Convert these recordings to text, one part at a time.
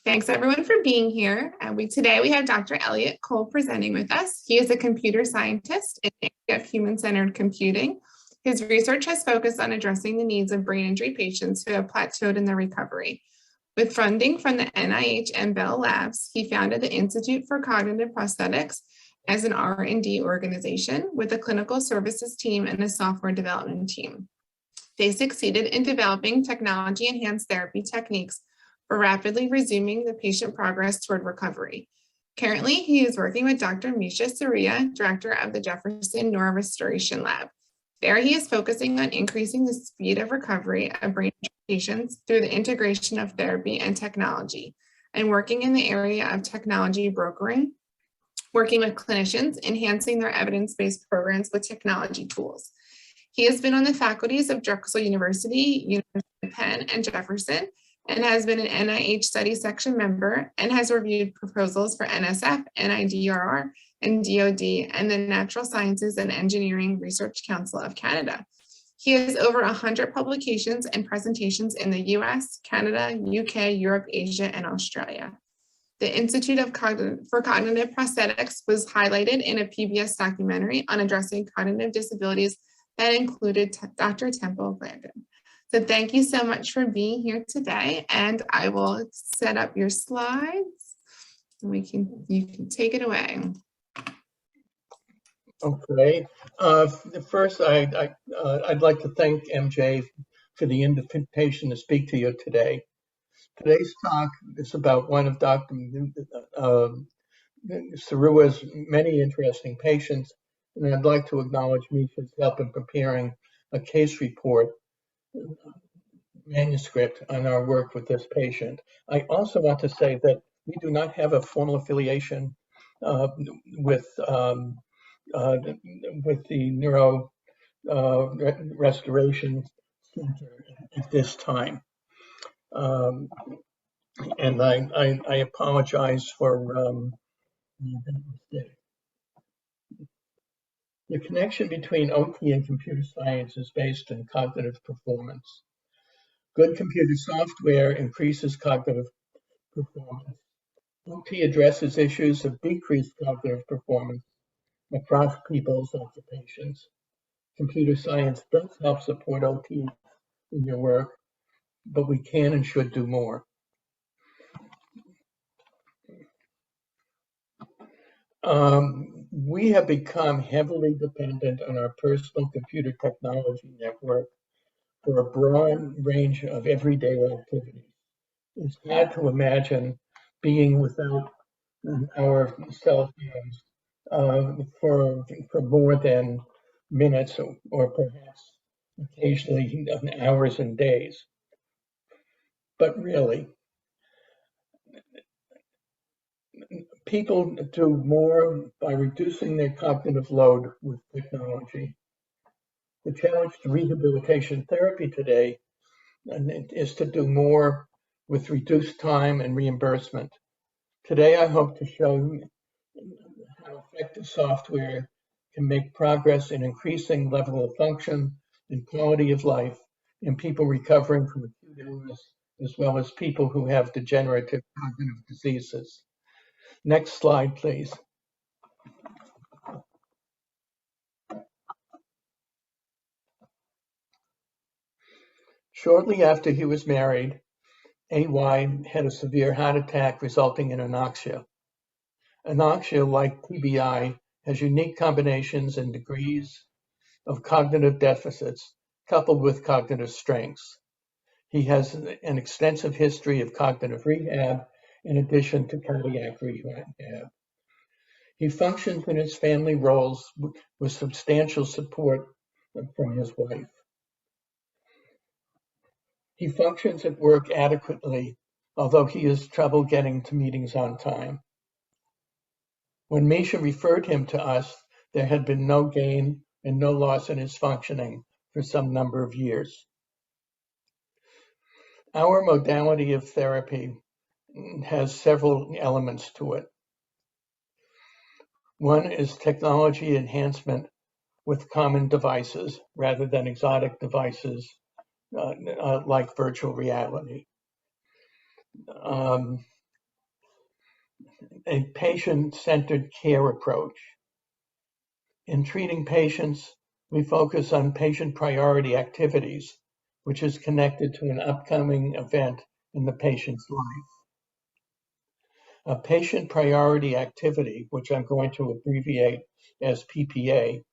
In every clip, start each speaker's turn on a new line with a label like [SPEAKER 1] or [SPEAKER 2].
[SPEAKER 1] Thanks everyone for being here. Today we have Dr. Elliot Cole presenting with us. He is a computer scientist in the area of human-centered computing. His research has focused on addressing the needs of brain injury patients who have plateaued in their recovery. With funding from the NIH and Bell Labs, he founded the Institute for Cognitive Prosthetics as an R&D organization with a clinical services team and a software development team. They succeeded in developing technology-enhanced therapy techniques for rapidly resuming the patient progress toward recovery. Currently, he is working with Dr. Misha Surya, director of the Jefferson Neurorestoration Lab. There, he is focusing on increasing the speed of recovery of brain patients through the integration of therapy and technology, and working in the area of technology brokering, working with clinicians, enhancing their evidence-based programs with technology tools. He has been on the faculties of Drexel University, University of Penn, and Jefferson, and has been an NIH study section member and has reviewed proposals for NSF, NIDRR, and DoD, and the Natural Sciences and Engineering Research Council of Canada. He has over 100 publications and presentations in the US, Canada, UK, Europe, Asia, and Australia. The Institute for Cognitive Prosthetics was highlighted in a PBS documentary on addressing cognitive disabilities that included Dr. Temple Grandin. So thank you so much for being here today, and I will set up your slides. You can take it away.
[SPEAKER 2] Okay. First, I'd like to thank MJ for the invitation to speak to you today. Today's talk is about one of Dr. Sarua's many interesting patients, and I'd like to acknowledge Misha's help in preparing a case report manuscript on our work with this patient. I also want to say that we do not have a formal affiliation with the Neuro Restoration Center at this time. And I apologize for the connection between OT and computer science is based on cognitive performance. Good computer software increases cognitive performance. OT addresses issues of decreased cognitive performance across people's occupations. Computer science does help support OT in your work, but we can and should do more. We have become heavily dependent on our personal computer technology network for a broad range of everyday activities. It's hard to imagine being without our cell phones for more than minutes or perhaps occasionally hours and days. But really, people do more by reducing their cognitive load with technology. The challenge to rehabilitation therapy today is to do more with reduced time and reimbursement. Today, I hope to show how effective software can make progress in increasing level of function and quality of life in people recovering from acute illness, as well as people who have degenerative cognitive diseases. Next slide, please. Shortly after he was married, AY had a severe heart attack resulting in anoxia. Anoxia, like TBI, has unique combinations and degrees of cognitive deficits coupled with cognitive strengths. He has an extensive history of cognitive rehab in addition to cardiac rehab. He functions in his family roles with substantial support from his wife. He functions at work adequately, although he has trouble getting to meetings on time. When Misha referred him to us, there had been no gain and no loss in his functioning for some number of years. Our modality of therapy has several elements to it. One is technology enhancement with common devices rather than exotic devices like virtual reality. a patient-centered care approach. In treating patients, we focus on patient priority activities, which is connected to an upcoming event in the patient's life. A patient priority activity, which I'm going to abbreviate as PPA,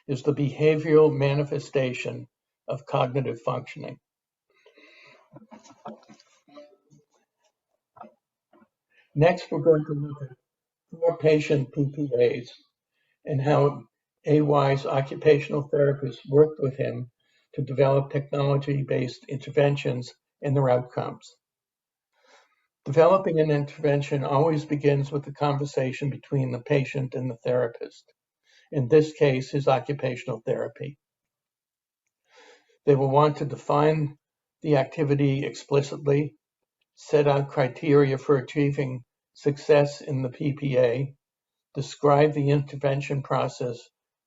[SPEAKER 2] is the behavioral manifestation of cognitive functioning. Next, we're going to look at 4 patient PPAs and how AY's occupational therapist worked with him to develop technology-based interventions and their outcomes. Developing an intervention always begins with the conversation between the patient and the therapist, in this case, his occupational therapy. They will want to define the activity explicitly, set out criteria for achieving success in the PPA, describe the intervention process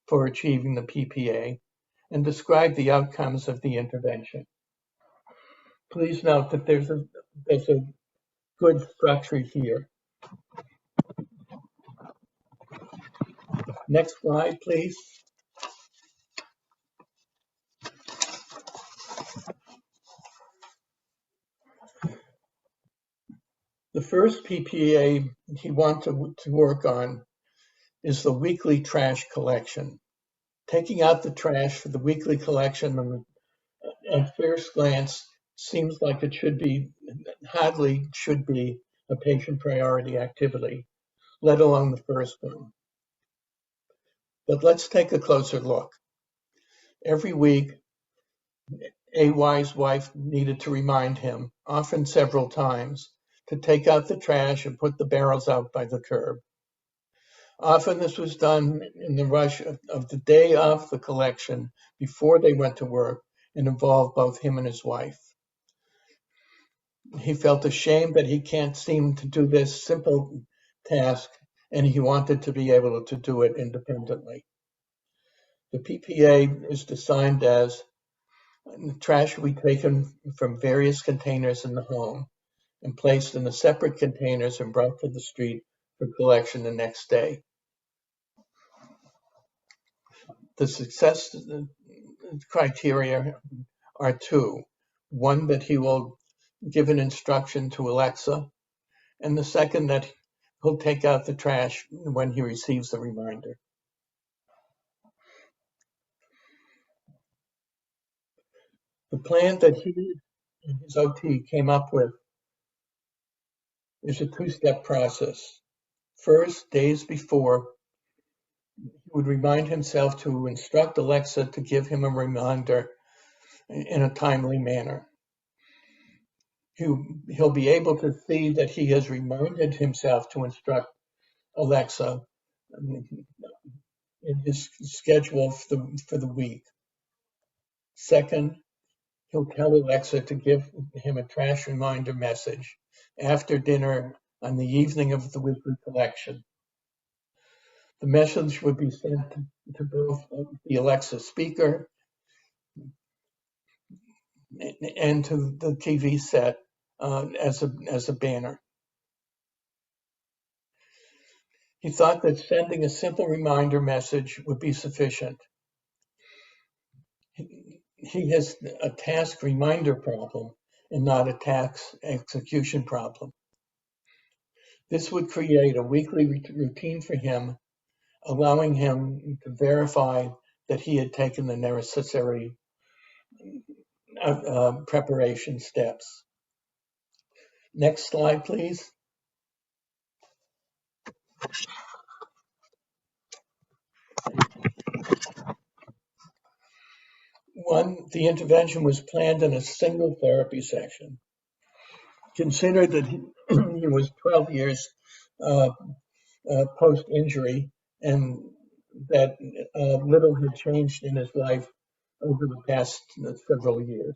[SPEAKER 2] for achieving the PPA, and describe the outcomes of the intervention. Please note that there's a good structure here. Next slide, please. The first PPA he wants to work on is the weekly trash collection. Taking out the trash for the weekly collection at first glance seems like it hardly should be a patient priority activity, let alone the first one. But let's take a closer look. Every week, AY's wife needed to remind him, often several times, to take out the trash and put the barrels out by the curb. Often this was done in the rush of the day of the collection before they went to work and involved both him and his wife. He felt ashamed that he can't seem to do this simple task, and he wanted to be able to do it independently. The PPA is designed as trash will be taken from various containers in the home and placed in the separate containers and brought to the street for collection the next day. The success criteria are 2. One, that he will give an instruction to Alexa, and the second, that he'll take out the trash when he receives the reminder. The plan that he and his OT came up with is a 2-step process. First, days before, he would remind himself to instruct Alexa to give him a reminder in a timely manner. He'll be able to see that he has reminded himself to instruct Alexa in his schedule for the week. Second, he'll tell Alexa to give him a trash reminder message after dinner on the evening of the weekly collection. The message would be sent to both the Alexa speaker and to the TV set as a banner. He thought that sending a simple reminder message would be sufficient. He has a task reminder problem and not a task execution problem. This would create a weekly routine for him, allowing him to verify that he had taken the necessary preparation steps. Next slide, please. One, the intervention was planned in a single therapy session. Consider that he was 12 years post-injury, and that little had changed in his life over the past several years.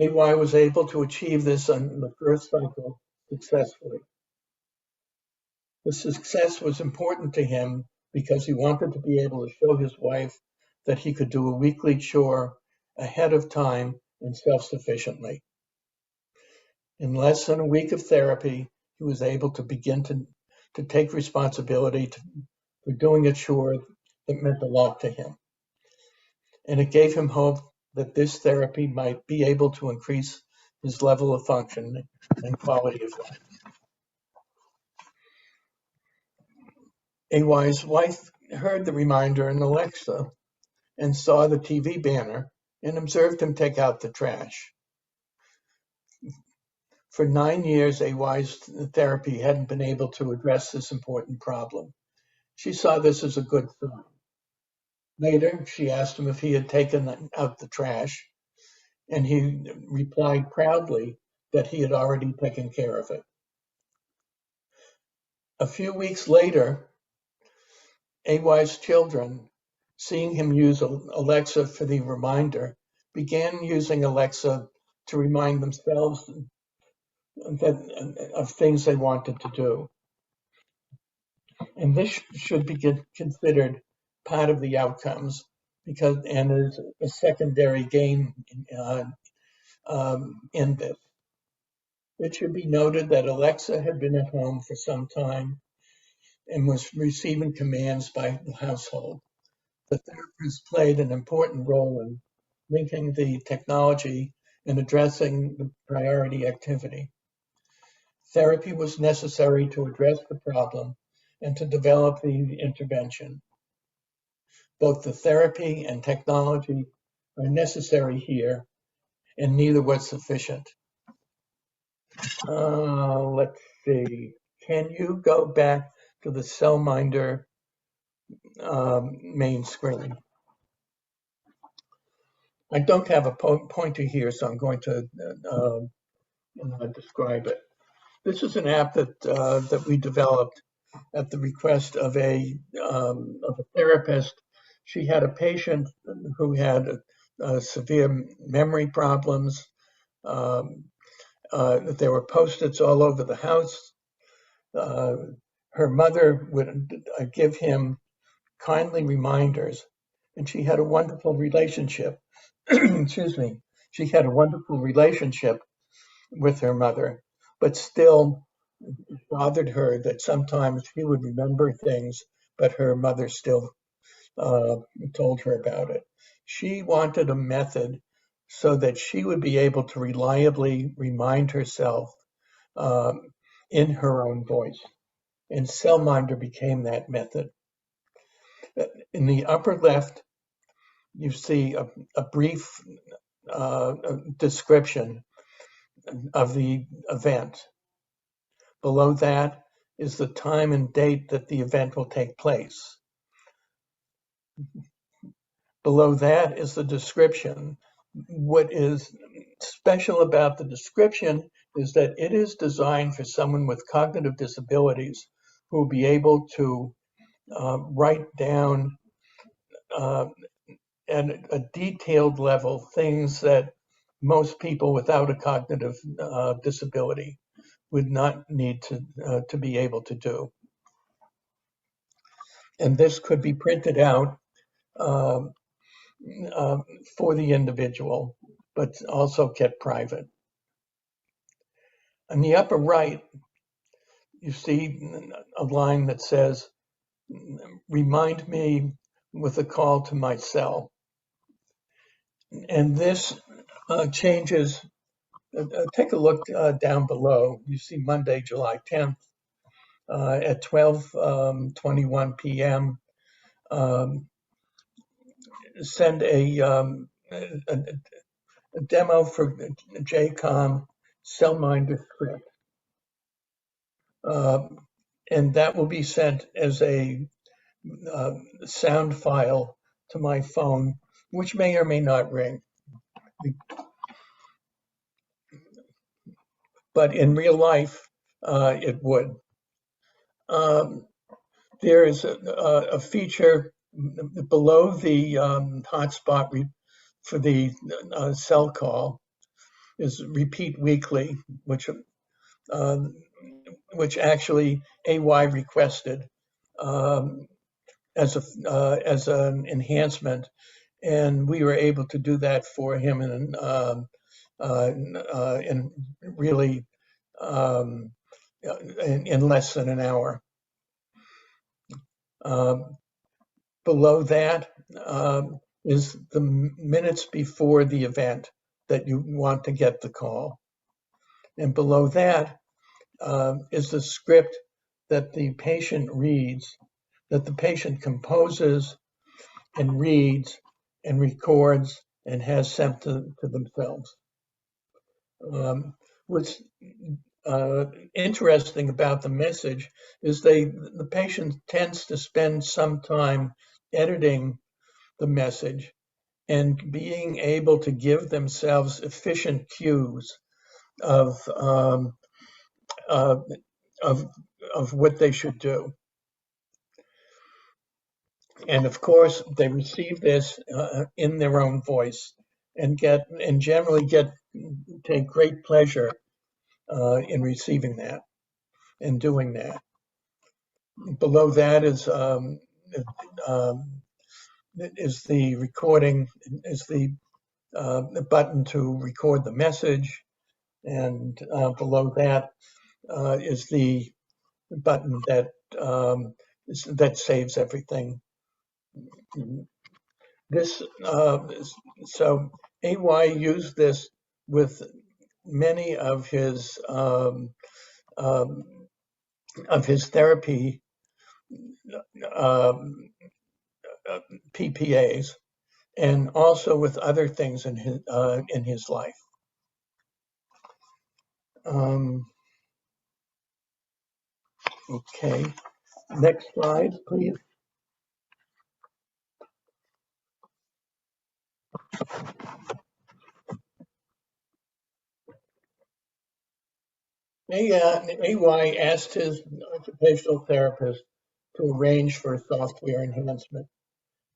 [SPEAKER 2] AY was able to achieve this on the first cycle successfully. The success was important to him because he wanted to be able to show his wife that he could do a weekly chore ahead of time and self-sufficiently. In less than a week of therapy, he was able to begin to take responsibility for doing a chore that meant a lot to him. And it gave him hope that this therapy might be able to increase his level of function and quality of life. AY's wife heard the reminder in Alexa and saw the TV banner and observed him take out the trash. For 9 years, AY's therapy hadn't been able to address this important problem. She saw this as a good sign. Later, she asked him if he had taken out the trash, and he replied proudly that he had already taken care of it. A few weeks later, AY's children, seeing him use Alexa for the reminder, began using Alexa to remind themselves of things they wanted to do. And this should be considered part of the outcomes and is a secondary gain in this. It should be noted that Alexa had been at home for some time and was receiving commands by the household. The therapist played an important role in linking the technology and addressing the priority activity. Therapy was necessary to address the problem and to develop the intervention. Both the therapy and technology are necessary here, and neither was sufficient. Let's see. Can you go back to the CellMinder main screen? I don't have a pointer here, so I'm going to describe it. This is an app that we developed at the request of a therapist. She had a patient who had severe memory problems. There were Post-its all over the house. Her mother would give him kindly reminders, and she had a wonderful relationship. Excuse me. She had a wonderful relationship with her mother, but still it bothered her that sometimes she would remember things, but her mother still told her about it. She wanted a method so that she would be able to reliably remind herself in her own voice. And CellMinder became that method. In the upper left, you see a brief description of the event. Below that is the time and date that the event will take place. Below that is the description. What is special about the description is that it is designed for someone with cognitive disabilities who will be able to write down at a detailed level things that most people without a cognitive disability would not need to be able to do. And this could be printed out for the individual, but also kept private. On the upper right, you see a line that says, "Remind me with a call to my cell." And this changes. Take a look down below. You see Monday, July 10th at 12:21 p.m. Send a demo for JCOM CellMinder script. And that will be sent as a sound file to my phone, which may or may not ring. But in real life, it would. There is a feature below the hotspot for the cell call is repeat weekly, which actually AY requested as an enhancement, and we were able to do that for him in really in less than an hour. Below that is the minutes before the event that you want to get the call. And below that is the script that the patient reads, that the patient composes and reads and records and has sent to themselves. What's interesting about the message is the patient tends to spend some time editing the message and being able to give themselves efficient cues of what they should do. And of course, they receive this in their own voice and generally take great pleasure in receiving that and doing that. Below that is the recording, is the button to record the message, and below that is the button that saves everything. So AY used this with many of his therapy PPAs, and also with other things in his life. Okay, next slide, please. AY asked his occupational therapist to arrange for software enhancement.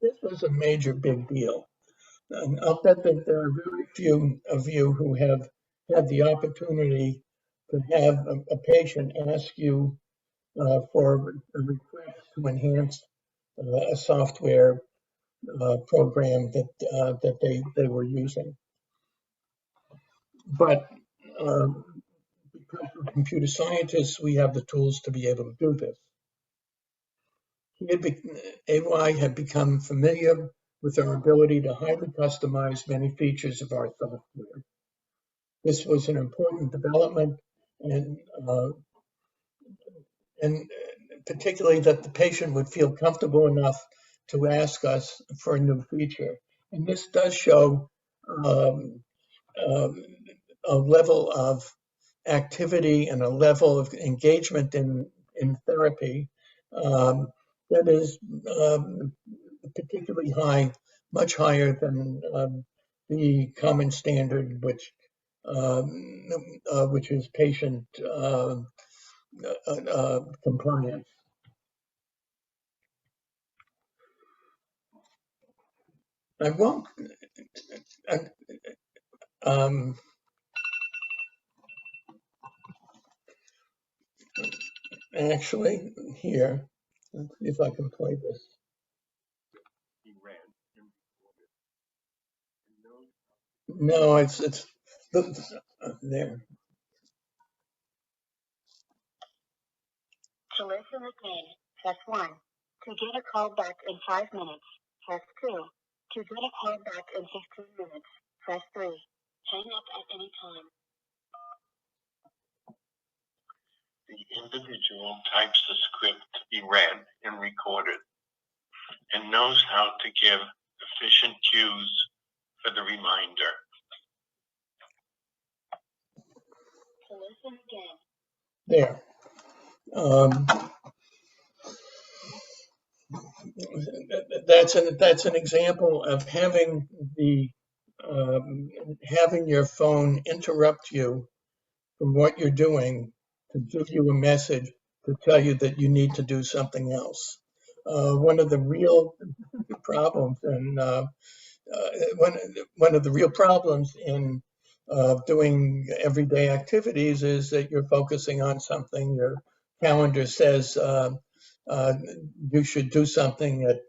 [SPEAKER 2] This was a major big deal. And I'll bet that there are very few of you who have had the opportunity to have a patient ask you for a request to enhance a software program that they were using. But because we're computer scientists, we have the tools to be able to do this. AY had become familiar with our ability to highly customize many features of our software. This was an important development, and particularly that the patient would feel comfortable enough to ask us for a new feature. And this does show a level of activity and a level of engagement in therapy that is particularly high, much higher than the common standard, which is patient compliance. I won't. Actually, here, let's see if I can play this. No, it's there.
[SPEAKER 3] To listen again, press 1. To get a call back in 5 minutes, press 2. To get a call back in 15 minutes, press 3. Hang up at any time. The individual types the script to be read and recorded and knows how to give efficient cues for the reminder. To listen again.
[SPEAKER 2] There. That's an example of having your phone interrupt you from what you're doing to give you a message to tell you that you need to do something else. One of the real problems in doing everyday activities is that you're focusing on something. Your calendar says you should do something at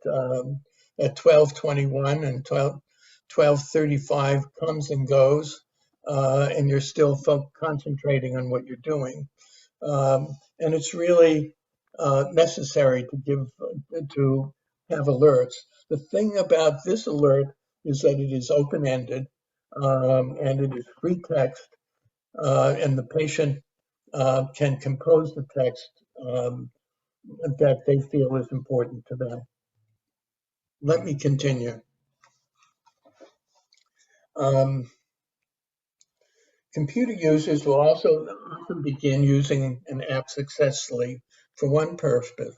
[SPEAKER 2] 12:21, and 12:35 comes and goes, and you're still concentrating on what you're doing. And it's really necessary to have alerts. The thing about this alert is that it is open-ended, and it is free text, and the patient can compose the text that they feel is important to them. Let me continue. Computer users will also often begin using an app successfully for one purpose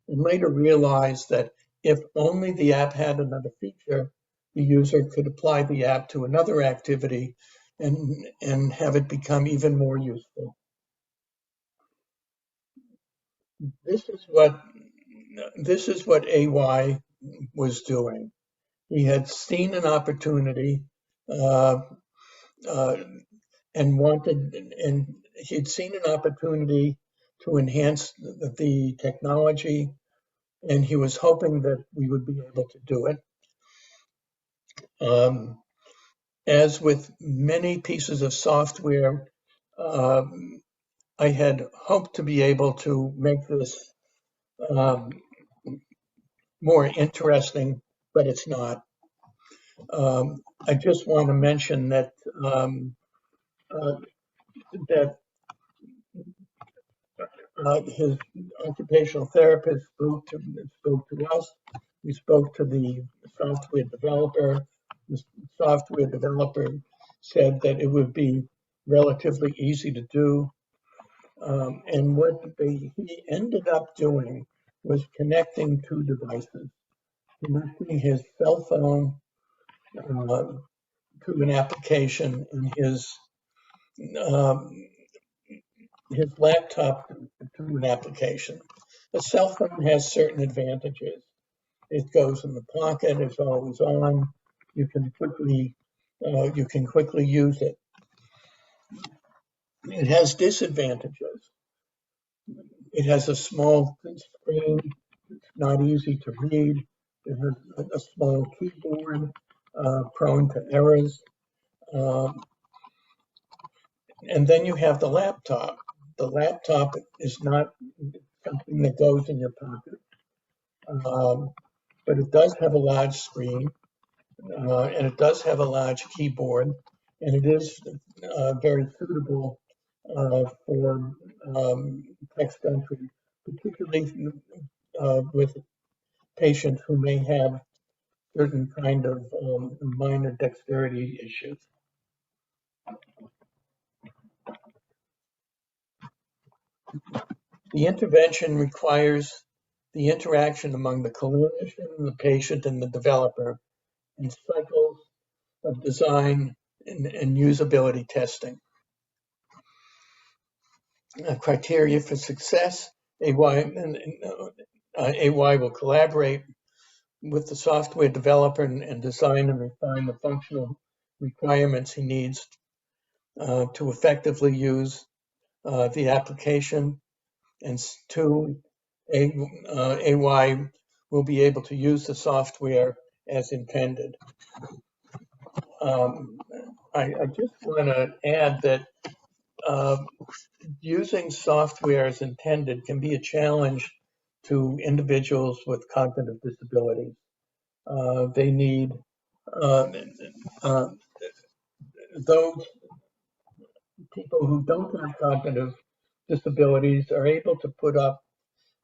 [SPEAKER 2] and later realize that if only the app had another feature, the user could apply the app to another activity and have it become even more useful. This is what AY was doing. He had seen an opportunity and he'd seen an opportunity to enhance the technology, and he was hoping that we would be able to do it. As with many pieces of software, I had hoped to be able to make this more interesting, but it's not. I just want to mention that his occupational therapist spoke to us. We spoke to the software developer. The software developer said that it would be relatively easy to do. And what he ended up doing was connecting two devices, connecting his cell phone to an application and his laptop to an application. A cell phone has certain advantages. It goes in the pocket, it's always on. You can quickly use it. It has disadvantages. It has a small screen, it's not easy to read. It has a small keyboard, prone to errors. And then you have the laptop. The laptop is not something that goes in your pocket, but it does have a large screen, and it does have a large keyboard, and it is very suitable for text entry, particularly with patients who may have certain kind of minor dexterity issues. The intervention requires the interaction among the clinician, the patient, and the developer in cycles of design and usability testing. Criteria for success, AY will collaborate with the software developer and design and refine the functional requirements he needs to effectively use the application. And two, AY will be able to use the software as intended. I just want to add that using software as intended can be a challenge to individuals with cognitive disabilities. They need those people who don't have cognitive disabilities are able to put up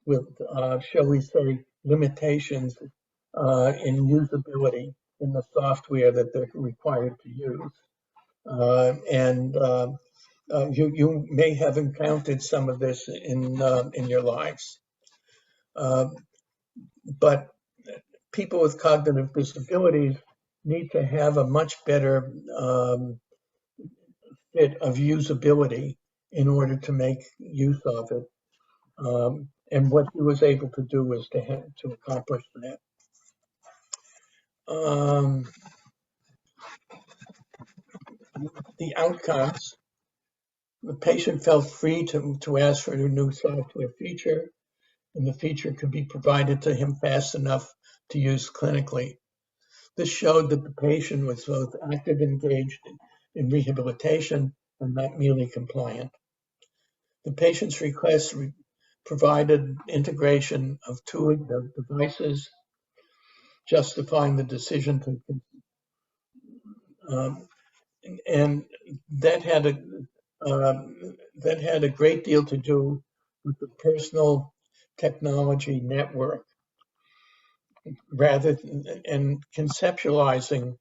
[SPEAKER 2] with, shall we say, limitations in usability in the software that they're required to use. You may have encountered some of this in your lives. But people with cognitive disabilities need to have a much better fit of usability in order to make use of it. And what he was able to do was to accomplish that. The outcomes, the patient felt free to ask for a new software feature, and the feature could be provided to him fast enough to use clinically. This showed that the patient was both active and engaged in rehabilitation and not merely compliant. The patient's request provided integration of two of the devices, justifying the decision to, and that had a great deal to do with the personal technology network, rather and conceptualizing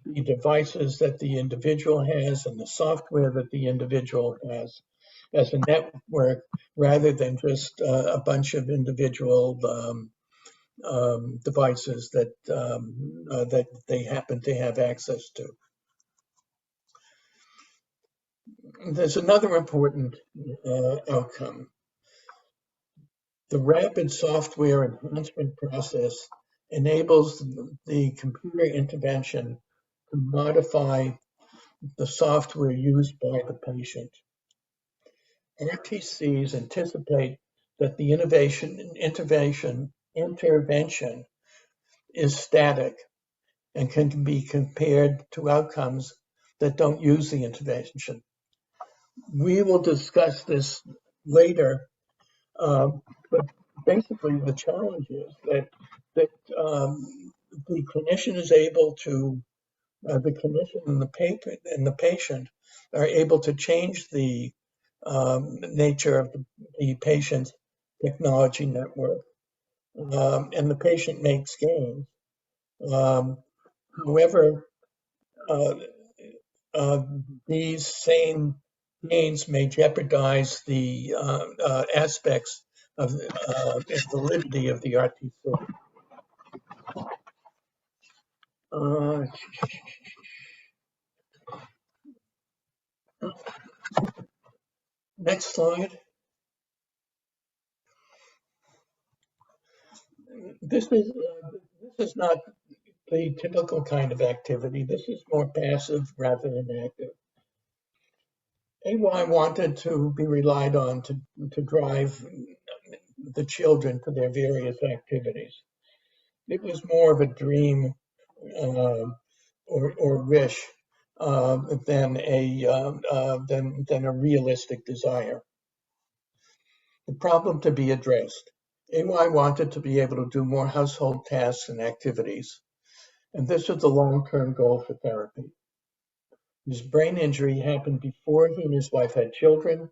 [SPEAKER 2] the devices that the individual has and the software that the individual has as a network, rather than just a bunch of individual devices that they happen to have access to. There's another important outcome. The rapid software enhancement process enables the computer intervention to modify the software used by the patient. RTCs anticipate that the intervention is static and can be compared to outcomes that don't use the intervention. We will discuss this later, but basically the challenge is that the clinician is able to, the clinician and the patient are able to change the nature of the patient's technology network, and the patient makes gains. However, these same gains may jeopardize the aspects of the validity of the RTC. Next slide. This is not the typical kind of activity. This is more passive rather than active. AY wanted to be relied on to drive the children to their various activities. It was more of a dream or wish than a realistic desire. The problem to be addressed. AY wanted to be able to do more household tasks and activities, and this was the long-term goal for therapy. His brain injury happened before he and his wife had children.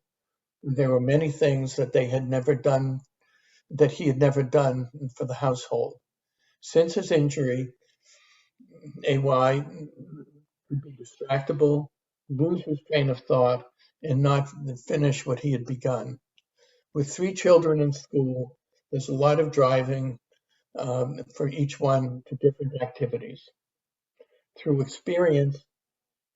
[SPEAKER 2] There were many things that he had never done for the household. Since his injury, AY could be distractible, lose his train of thought, and not finish what he had begun. With 3 children in school, there's a lot of driving for each one to different activities. Through experience,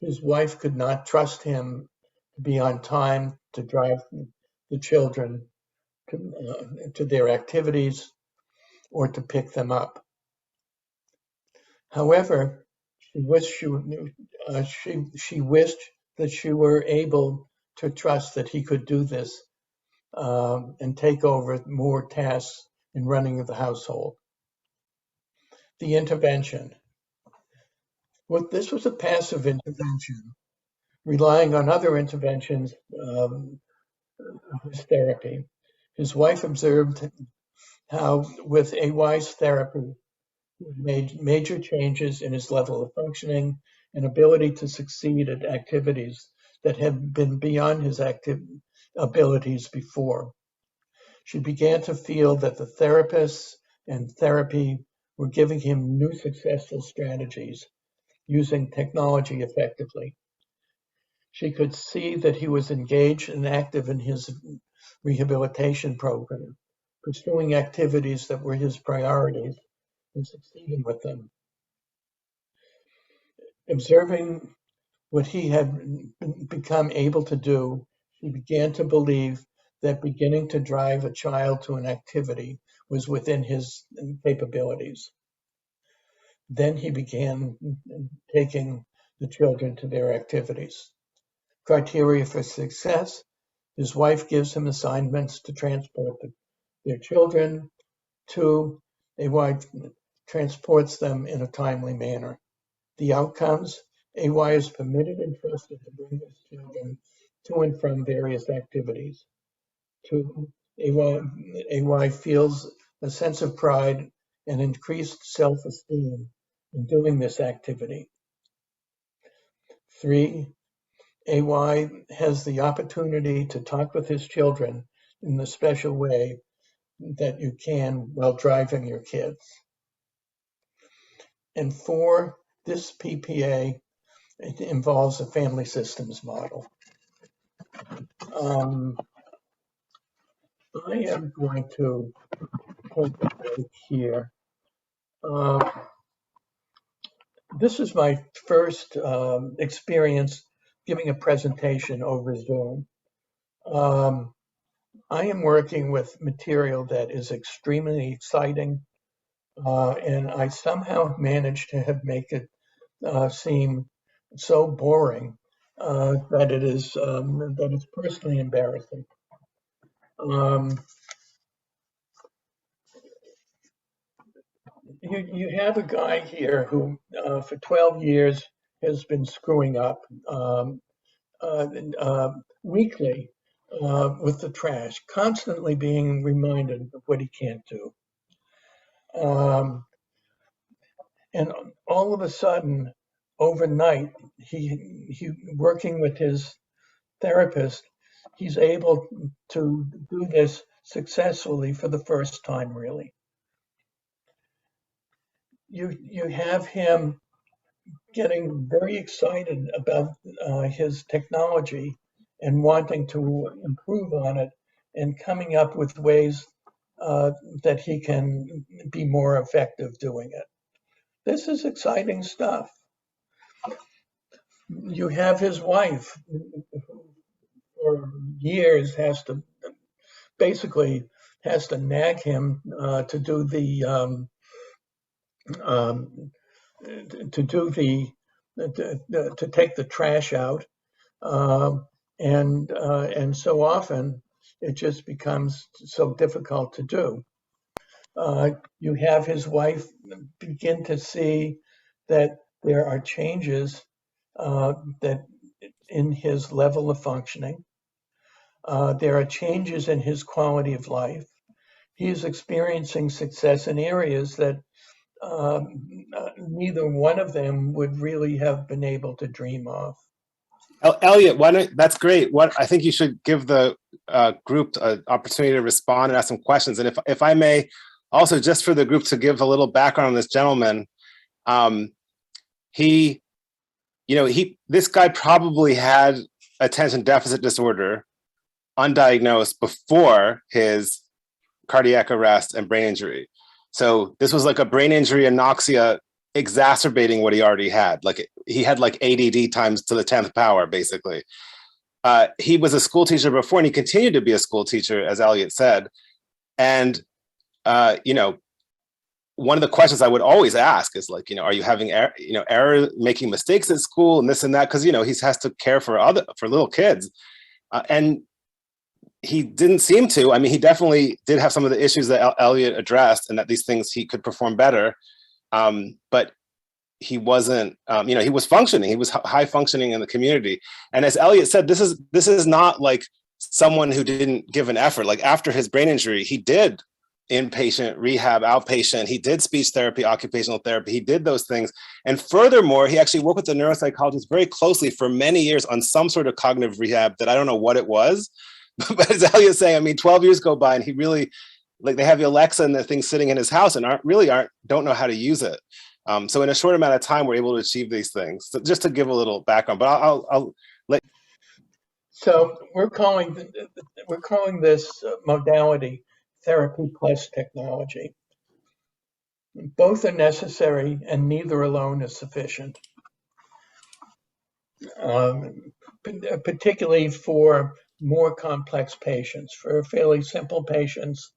[SPEAKER 2] his wife could not trust him to be on time to drive the children to their activities or to pick them up. However, she wished that she were able to trust that he could do this and take over more tasks in running the household. The intervention. Well, this was a passive intervention, relying on other interventions of his therapy. His wife observed how, with AY's therapy, he made major changes in his level of functioning and ability to succeed at activities that had been beyond his abilities before. She began to feel that the therapists and therapy were giving him new successful strategies, using technology effectively. She could see that he was engaged and active in his rehabilitation program, pursuing activities that were his priorities and succeeding with them. Observing what he had become able to do, she began to believe that beginning to drive a child to an activity was within his capabilities. Then he began taking the children to their activities. Criteria for success: his wife gives him assignments to transport their children. 2, a wife transports them in a timely manner. The outcomes: AY is permitted and trusted to bring his children to and from various activities. 2, AY feels a sense of pride and increased self-esteem in doing this activity. 3, AY has the opportunity to talk with his children in the special way that you can while driving your kids. And 4, this PPA, it involves a family systems model. I am going to point the break here. This is my first experience giving a presentation over Zoom. I am working with material that is extremely exciting, and I somehow managed to make it seem so boring that it's personally embarrassing. You have a guy here who, for 12 years, has been screwing up weekly with the trash, constantly being reminded of what he can't do. And all of a sudden, overnight, he working with his therapist, he's able to do this successfully for the first time, really. You have him getting very excited about his technology and wanting to improve on it and coming up with ways that he can be more effective doing it. This is exciting stuff. You have his wife, who for years has to nag him to do the to take the trash out, and so often it just becomes so difficult to do. You have his wife begin to see that there are changes that in his level of functioning. There are changes in his quality of life. He is experiencing success in areas that neither one of them would really have been able to dream of.
[SPEAKER 4] Elliot, that's great. I think you should give the group an opportunity to respond and ask some questions. And if I may, also just for the group to give a little background on this gentleman, this guy probably had attention deficit disorder undiagnosed before his cardiac arrest and brain injury. So this was like a brain injury anoxia exacerbating what he already had. Like he had like ADD times to the 10th power, basically. He was a school teacher before, and he continued to be a school teacher, as Elliot said. And, one of the questions I would always ask is like, are you having, error, making mistakes at school and this and that? Because, he has to care for little kids. And he didn't seem to. I mean, he definitely did have some of the issues that Elliot addressed, and that these things he could perform better. But he wasn't, he was functioning. He was high functioning in the community. And as Elliot said, this is not like someone who didn't give an effort. Like after his brain injury, he did inpatient, rehab, outpatient. He did speech therapy, occupational therapy. He did those things. And furthermore, he actually worked with the neuropsychologist very closely for many years on some sort of cognitive rehab that I don't know what it was. But as Elliot's saying, 12 years go by and he really, like they have the Alexa and the thing sitting in his house and don't know how to use it. So in a short amount of time, we're able to achieve these things. So just to give a little background, but I'll let.
[SPEAKER 2] So we're calling this modality therapy plus technology. Both are necessary, and neither alone is sufficient. Particularly for more complex patients. For fairly simple patients,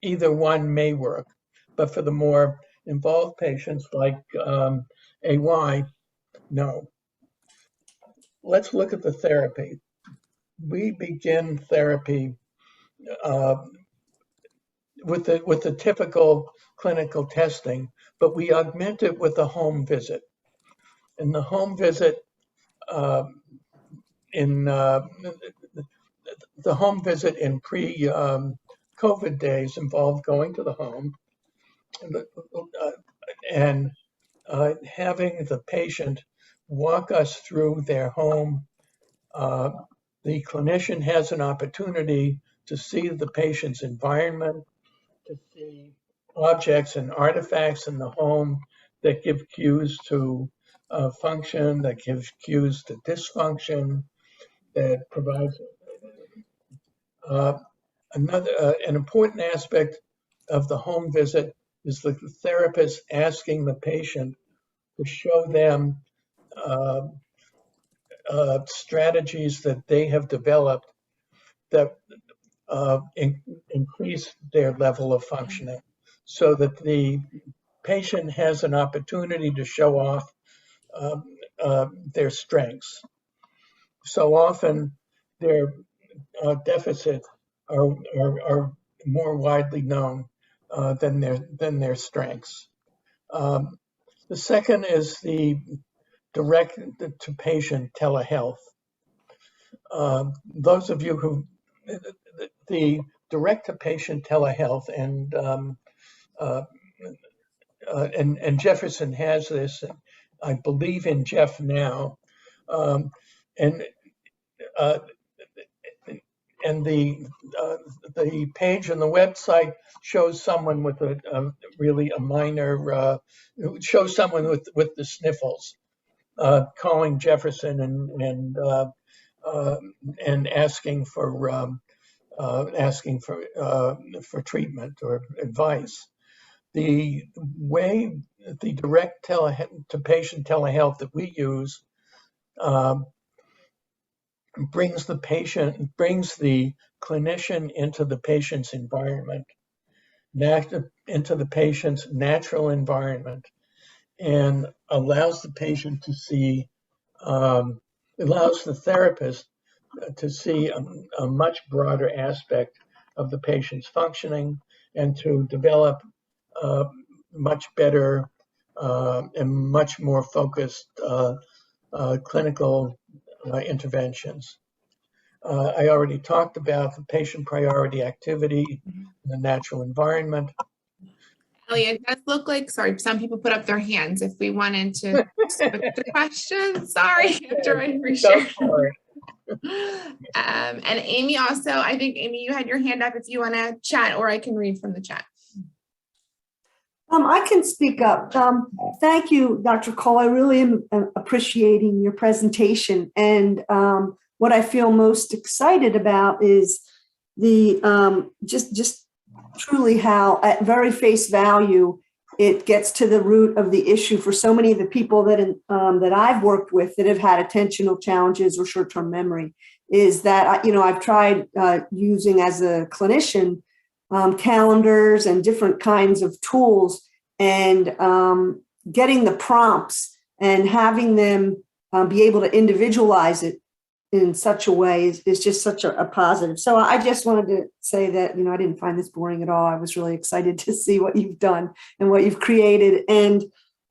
[SPEAKER 2] either one may work, but for the more involved patients like AY, no. Let's look at the therapy. We begin therapy with the typical clinical testing, but we augment it with a home visit. And the home visit in the home visit in pre-COVID days involved going to the home and having the patient walk us through their home. The clinician has an opportunity to see the patient's environment, to see objects and artifacts in the home that give cues to function, that give cues to dysfunction, that provides an important aspect of the home visit is the therapist asking the patient to show them strategies that they have developed that increase their level of functioning, so that the patient has an opportunity to show off their strengths. So often their deficits are more widely known than their strengths. The second is the direct to patient telehealth. Those of you who, the direct to patient telehealth, and Jefferson has this, I believe in Jeff now, and the page on the website shows someone with really a minor, shows someone with the sniffles, calling Jefferson and asking for treatment or advice. The way the direct to patient telehealth that we use brings the clinician into the patient's environment, into the patient's natural environment, and allows the patient to see, allows the therapist to see a much broader aspect of the patient's functioning and to develop much better and much more focused clinical interventions. I already talked about the patient priority activity in the natural environment.
[SPEAKER 1] Elliot, it does look like, sorry, some people put up their hands if we wanted to switch the question. Sorry, after I reshare. And Amy also, I think, Amy, you had your hand up if you want to chat, or I can read from the chat.
[SPEAKER 5] I can speak up. Thank you, Dr. Cole. I really am appreciating your presentation. And what I feel most excited about is the just truly how, at very face value, it gets to the root of the issue for so many of the people that that I've worked with that have had attentional challenges or short-term memory. Is that I've tried using as a clinician calendars and different kinds of tools, and getting the prompts and having them be able to individualize it in such a way is just such a positive. So I just wanted to say that, I didn't find this boring at all. I was really excited to see what you've done and what you've created. And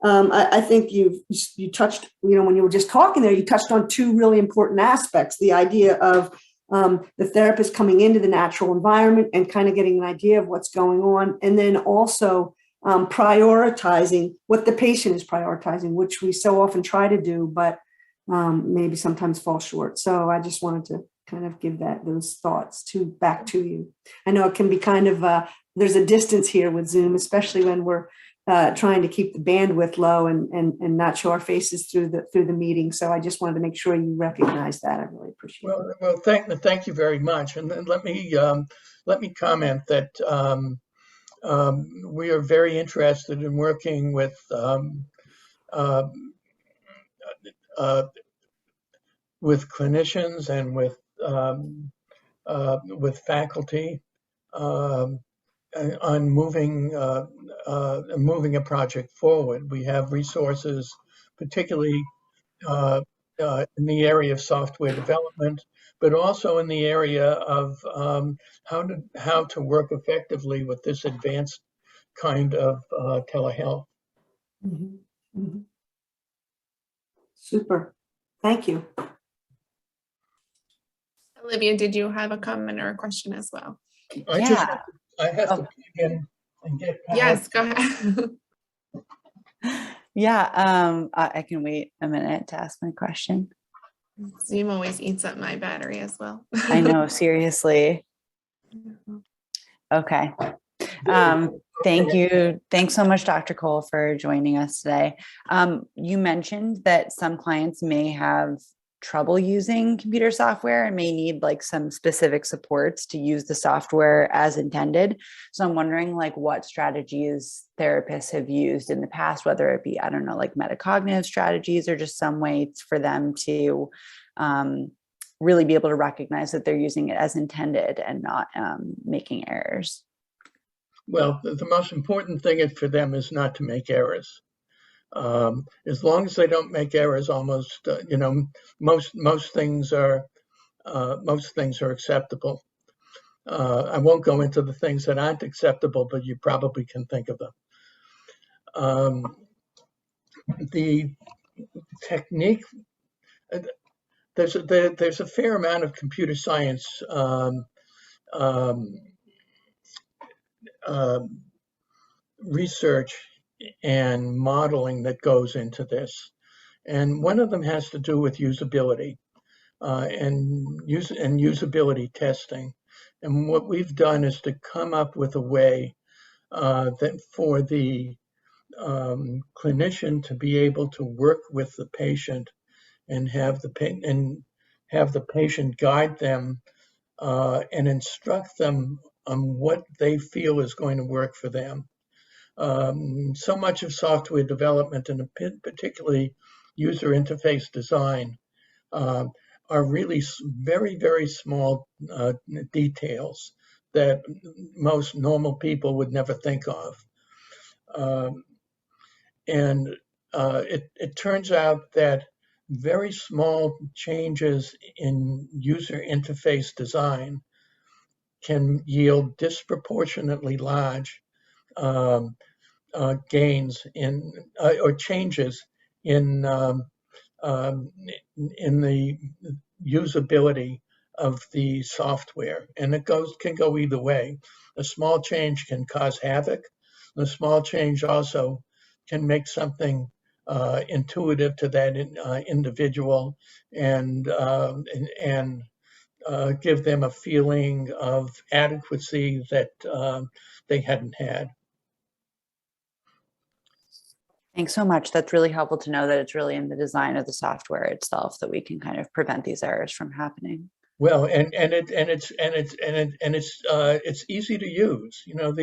[SPEAKER 5] I think you touched, when you were just talking there, you touched on two really important aspects: the idea of the therapist coming into the natural environment and kind of getting an idea of what's going on, and then also prioritizing what the patient is prioritizing, which we so often try to do, but maybe sometimes fall short. So I just wanted to kind of give those thoughts back to you. I know it can be kind of there's a distance here with Zoom, especially when we're trying to keep the bandwidth low and not show our faces through the meeting. So I just wanted to make sure you recognize that. I really appreciate it.
[SPEAKER 2] Well, thank you very much. And then let me comment that we are very interested in working with clinicians and with faculty on moving a project forward. We have resources, particularly in the area of software development, but also in the area of how to work effectively with this advanced kind of telehealth.
[SPEAKER 5] Mhm, mhm. Super. Thank you.
[SPEAKER 1] Olivia, did you have a comment or a question as well?
[SPEAKER 2] I have to plug in and get power.
[SPEAKER 1] Yes, go ahead.
[SPEAKER 6] Yeah, I can wait a minute to ask my question.
[SPEAKER 1] Zoom always eats up my battery as well.
[SPEAKER 6] I know, seriously. Okay. Thank you. Thanks so much, Dr. Cole, for joining us today. You mentioned that some clients may have trouble using computer software and may need like some specific supports to use the software as intended. So I'm wondering like what strategies therapists have used in the past, whether it be, I don't know, like metacognitive strategies or just some way for them to really be able to recognize that they're using it as intended and not making errors.
[SPEAKER 2] Well, the most important thing for them is not to make errors. As long as they don't make errors, almost most things are acceptable. I won't go into the things that aren't acceptable, but you probably can think of them. The technique, there's a fair amount of computer science research and modeling that goes into this. And one of them has to do with usability and usability testing. And what we've done is to come up with a way that for the clinician to be able to work with the patient and have the patient guide them and instruct them on what they feel is going to work for them. So much of software development, and particularly user interface design, are really very, very small details that most normal people would never think of. And it turns out that very small changes in user interface design can yield disproportionately large gains in or changes in the usability of the software, and it can go either way. A small change can cause havoc. A small change also can make something intuitive to that individual and give them a feeling of adequacy that they hadn't had.
[SPEAKER 6] Thanks so much. That's really helpful to know that it's really in the design of the software itself that we can kind of prevent these errors from happening.
[SPEAKER 2] Well, it's easy to use. You know,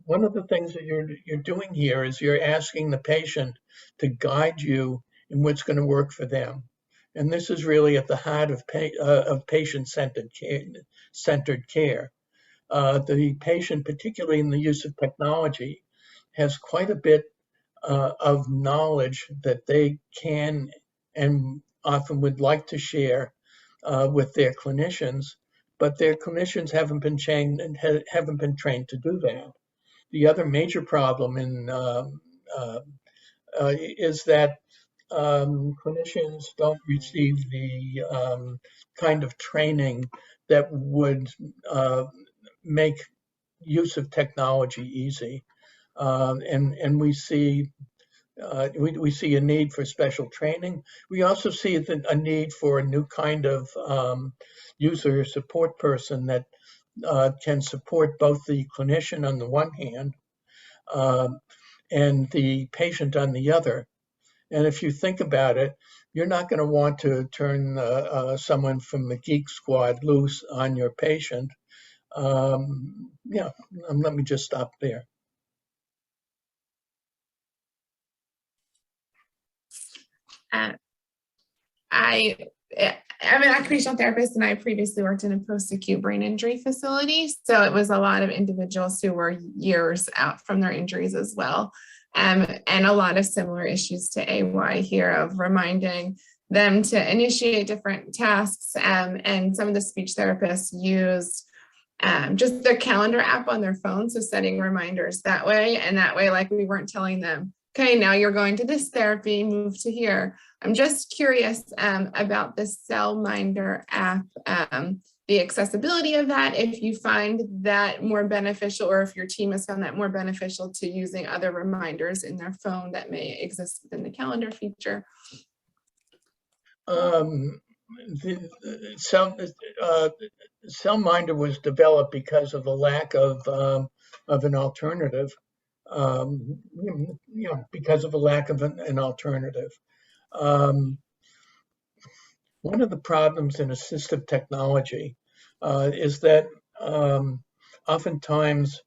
[SPEAKER 2] one of the things that you're doing here is you're asking the patient to guide you in what's going to work for them, and this is really at the heart of patient-centered care. The patient, particularly in the use of technology, has quite a bit of knowledge that they can and often would like to share with their clinicians, but their clinicians haven't been trained to do that. The other major problem is that clinicians don't receive the kind of training that would make use of technology easy. And we see a need for special training. We also see a need for a new kind of user support person that can support both the clinician on the one hand and the patient on the other. And if you think about it, you're not going to want to turn someone from the geek squad loose on your patient. Let me just stop there.
[SPEAKER 1] I'm an occupational therapist, and I previously worked in a post-acute brain injury facility. So it was a lot of individuals who were years out from their injuries as well. And a lot of similar issues to AY here of reminding them to initiate different tasks. And some of the speech therapists used just their calendar app on their phone. So setting reminders that way. And that way, like we weren't telling them, okay, now you're going to this therapy, move to here. I'm just curious about the Cellminder app, the accessibility of that, if you find that more beneficial, or if your team has found that more beneficial to using other reminders in their phone that may exist within the calendar feature.
[SPEAKER 2] Cellminder was developed because of the lack of an alternative. Because of a lack of an alternative. One of the problems in assistive technology is that oftentimes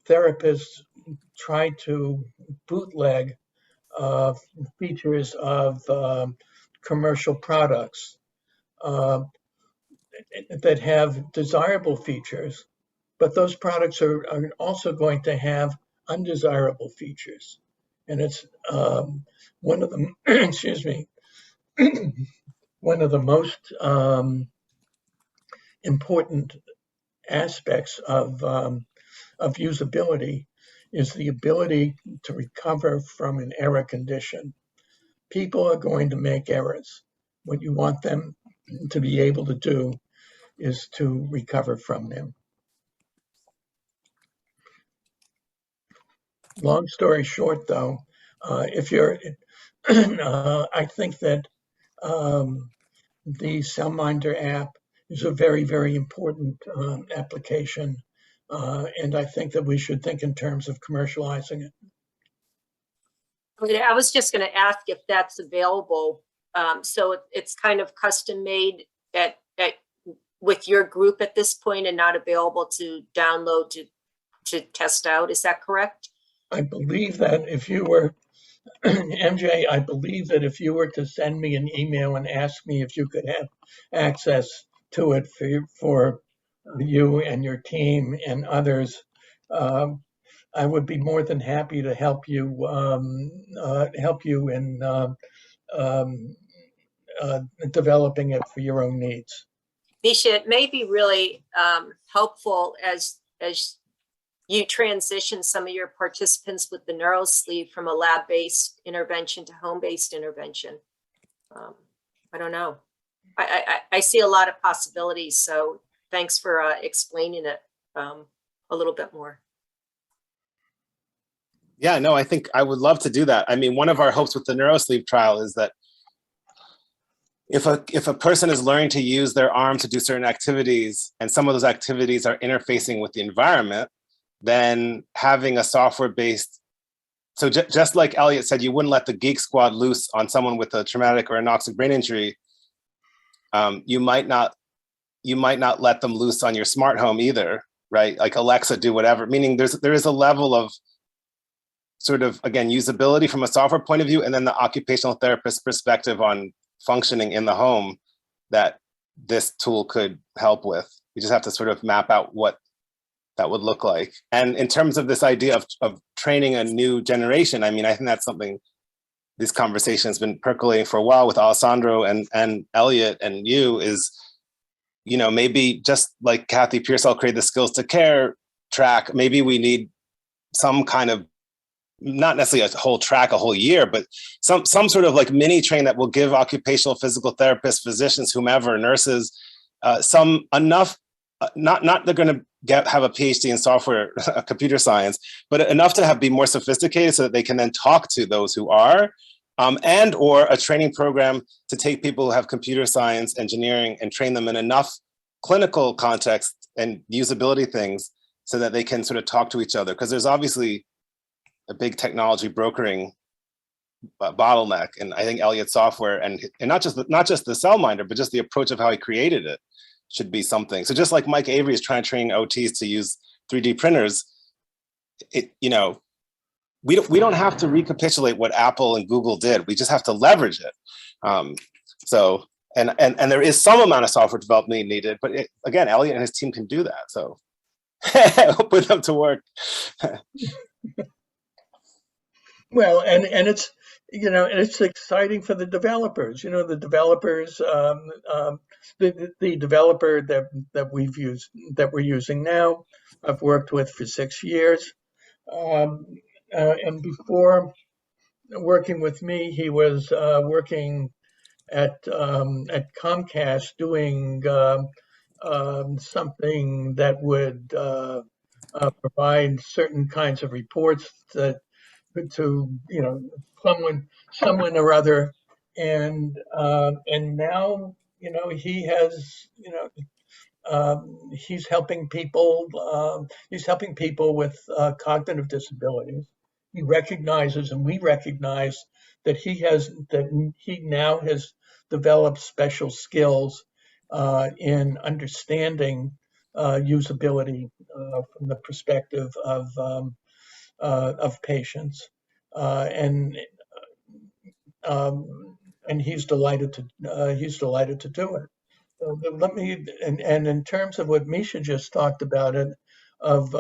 [SPEAKER 2] therapists try to bootleg features of commercial products that have desirable features, but those products are also going to have undesirable features. And it's one of the, excuse me, one of the most important aspects of usability is the ability to recover from an error condition. People are going to make errors. What you want them to be able to do is to recover from them. Long story short, though, if you're, I think that the Cellminder app is a very, very important application, and I think that we should think in terms of commercializing it.
[SPEAKER 7] I was just going to ask if that's available. So it's kind of custom made with your group at this point, and not available to download to test out. Is that correct?
[SPEAKER 2] I believe that if you were, MJ, I believe that if you were to send me an email and ask me if you could have access to it for you and your team and others, I would be more than happy to help you in developing it for your own needs.
[SPEAKER 7] Nisha, it may be really helpful as you transition some of your participants with the neurosleeve from a lab-based intervention to home-based intervention. I don't know. I see a lot of possibilities, so thanks for explaining it a little bit more.
[SPEAKER 4] Yeah, no, I think I would love to do that. I mean, one of our hopes with the neurosleeve trial is that if a person is learning to use their arm to do certain activities, and some of those activities are interfacing with the environment, then having a software-based, so just like Elliot said, you wouldn't let the geek squad loose on someone with a traumatic or anoxic brain injury. You might not let them loose on your smart home either, right? Like Alexa, do whatever. Meaning there is a level of sort of, again, usability from a software point of view, and then the occupational therapist perspective on functioning in the home that this tool could help with. We just have to sort of map out what that would look like. And in terms of this idea of training a new generation, I mean, I think that's something this conversation has been percolating for a while with Alessandro and Elliot and you is, you know, maybe just like Kathy Pearsall created the Skills to Care track, maybe we need some kind of, not necessarily a whole track, a whole year, but some sort of like mini train that will give occupational physical therapists, physicians, whomever, nurses, some enough, not they're going to have a PhD in software, computer science, but enough to be more sophisticated so that they can then talk to those who are, and or a training program to take people who have computer science, engineering, and train them in enough clinical context and usability things so that they can sort of talk to each other. Because there's obviously a big technology brokering bottleneck, and I think Elliot's software and not just the Cellminder, but just the approach of how he created it should be something. So just like Mike Avery is trying to train OTs to use 3D printers, you know, we don't have to recapitulate what Apple and Google did. We just have to leverage it. So and there is some amount of software development needed, but again, Elliot and his team can do that. So put them to work.
[SPEAKER 2] Well, and it's you know, it's exciting for the developers. You know, the developers, the developer that we're using now, I've worked with for 6 years, and before working with me, he was working at Comcast doing something that would provide certain kinds of reports to you know someone or other, and now you know he has you know he's helping people. He's helping people with cognitive disabilities. He recognizes, and we recognize that he now has developed special skills in understanding usability from the perspective of patients, and he's delighted to do it. Let me, and in terms of what Misha just talked about, it of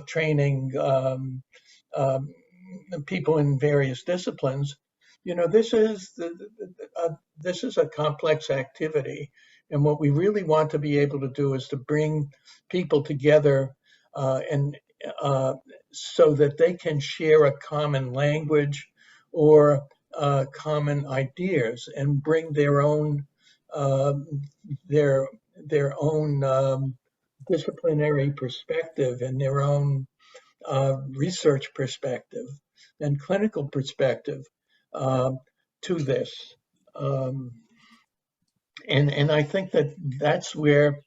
[SPEAKER 2] training people in various disciplines, you know, this is a complex activity, and what we really want to be able to do is to bring people together and so that they can share a common language or common ideas and bring their own their own disciplinary perspective and their own research perspective and clinical perspective to this. And I think that's where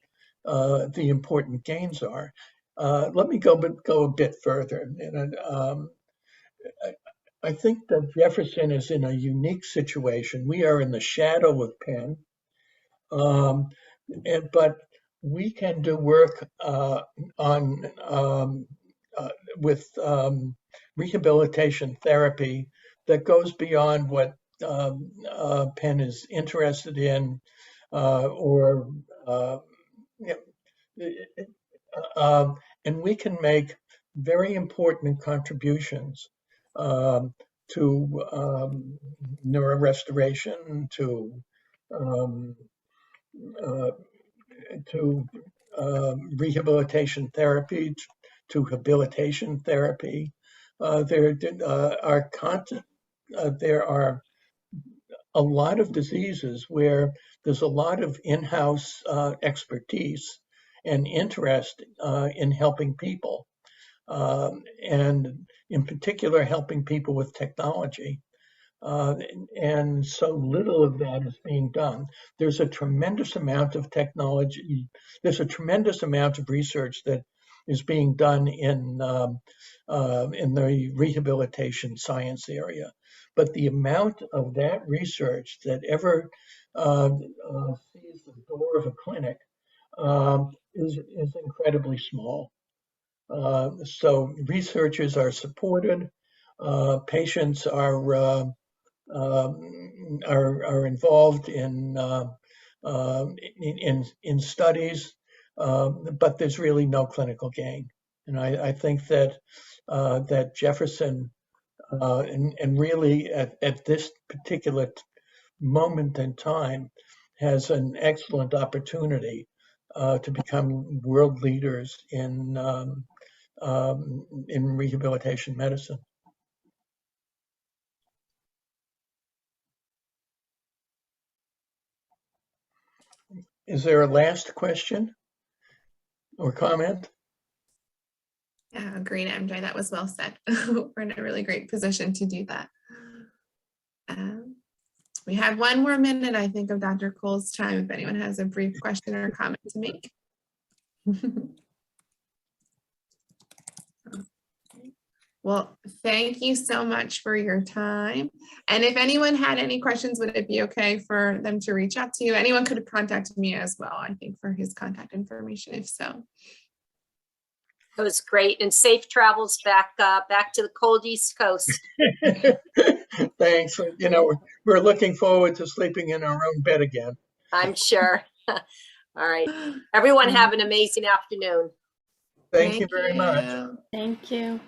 [SPEAKER 2] the important gains are. Let me go a bit further. And, I think that Jefferson is in a unique situation. We are in the shadow of Penn, but we can do work on with rehabilitation therapy that goes beyond what Penn is interested in, or and we can make very important contributions to neurorestoration, to rehabilitation therapy, to habilitation therapy. There are a lot of diseases where there's a lot of in-house expertise and interest in helping people, and in particular helping people with technology. And so little of that is being done. There's a tremendous amount of technology. There's a tremendous amount of research that is being done in the rehabilitation science area. But the amount of that research that ever sees the door of a clinic is incredibly small. So researchers are supported, patients are involved in studies, but there's really no clinical gain. And I think that that Jefferson and really at this particular moment in time has an excellent opportunity to become world leaders in rehabilitation medicine. Is there a last question or comment?
[SPEAKER 1] Yeah, great, MJ. That was well said. We're in a really great position to do that. We have one more minute, I think, of Dr. Cole's time, if anyone has a brief question or comment to make. Well, thank you so much for your time. And if anyone had any questions, would it be okay for them to reach out to you? Anyone could have contacted me as well, I think, for his contact information, if so.
[SPEAKER 7] It was great, and safe travels back to the cold East Coast.
[SPEAKER 2] Thanks. You know, we're looking forward to sleeping in our own bed again.
[SPEAKER 7] I'm sure. All right. Everyone have an amazing afternoon.
[SPEAKER 2] Thank you very much.
[SPEAKER 1] You.
[SPEAKER 8] Thank you.